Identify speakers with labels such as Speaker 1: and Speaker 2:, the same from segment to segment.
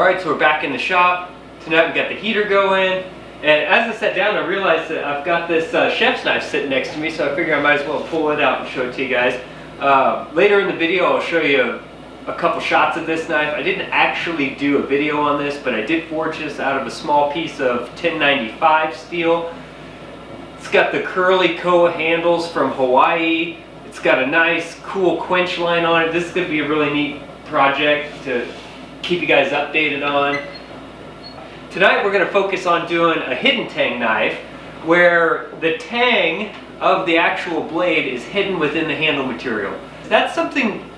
Speaker 1: Alright, so we're back in the shop. Tonight we got the heater going. And as I sat down, I realized that I've got this chef's knife sitting next to me, so I figure I might as well pull it out and show it to you guys. Later in the video, I'll show you a couple shots of this knife. I didn't actually do a video on this, but I did forge this out of a small piece of 1095 steel. It's got the curly koa handles from Hawaii. It's got a nice, cool quench line on it. This is going to be a really neat project to keep you guys updated on. Tonight we're going to focus on doing a hidden tang knife where the tang of the actual blade is hidden within the handle material. That's something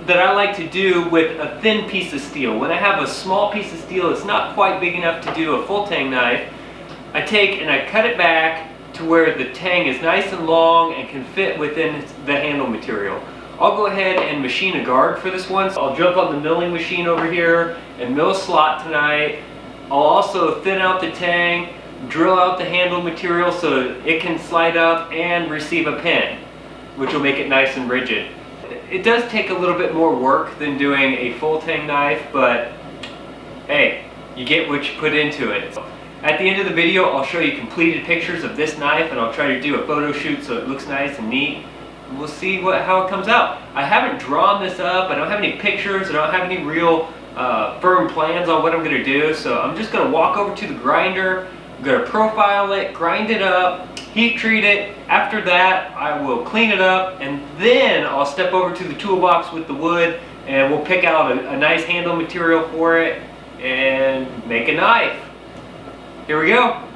Speaker 1: that I like to do with a thin piece of steel. When I have a small piece of steel that's not quite big enough to do a full tang knife, I take and I cut it back to where the tang is nice and long and can fit within the handle material. I'll go ahead and machine a guard for this one. So I'll jump on the milling machine over here and mill a slot tonight. I'll also thin out the tang, drill out the handle material so it can slide up and receive a pin, which will make it nice and rigid. It does take a little bit more work than doing a full tang knife, but hey, you get what you put into it. At the end of the video, I'll show you completed pictures of this knife, and I'll try to do a photo shoot so it looks nice and neat. And we'll see how it comes out. I haven't drawn this up. I don't have any pictures. I don't have any real firm plans on what I'm going to do. So I'm just going to walk over to the grinder. I'm going to profile it, grind it up, heat treat it. After that, I will clean it up, and then I'll step over to the toolbox with the wood, and we'll pick out a nice handle material for it and make a knife. Here we go.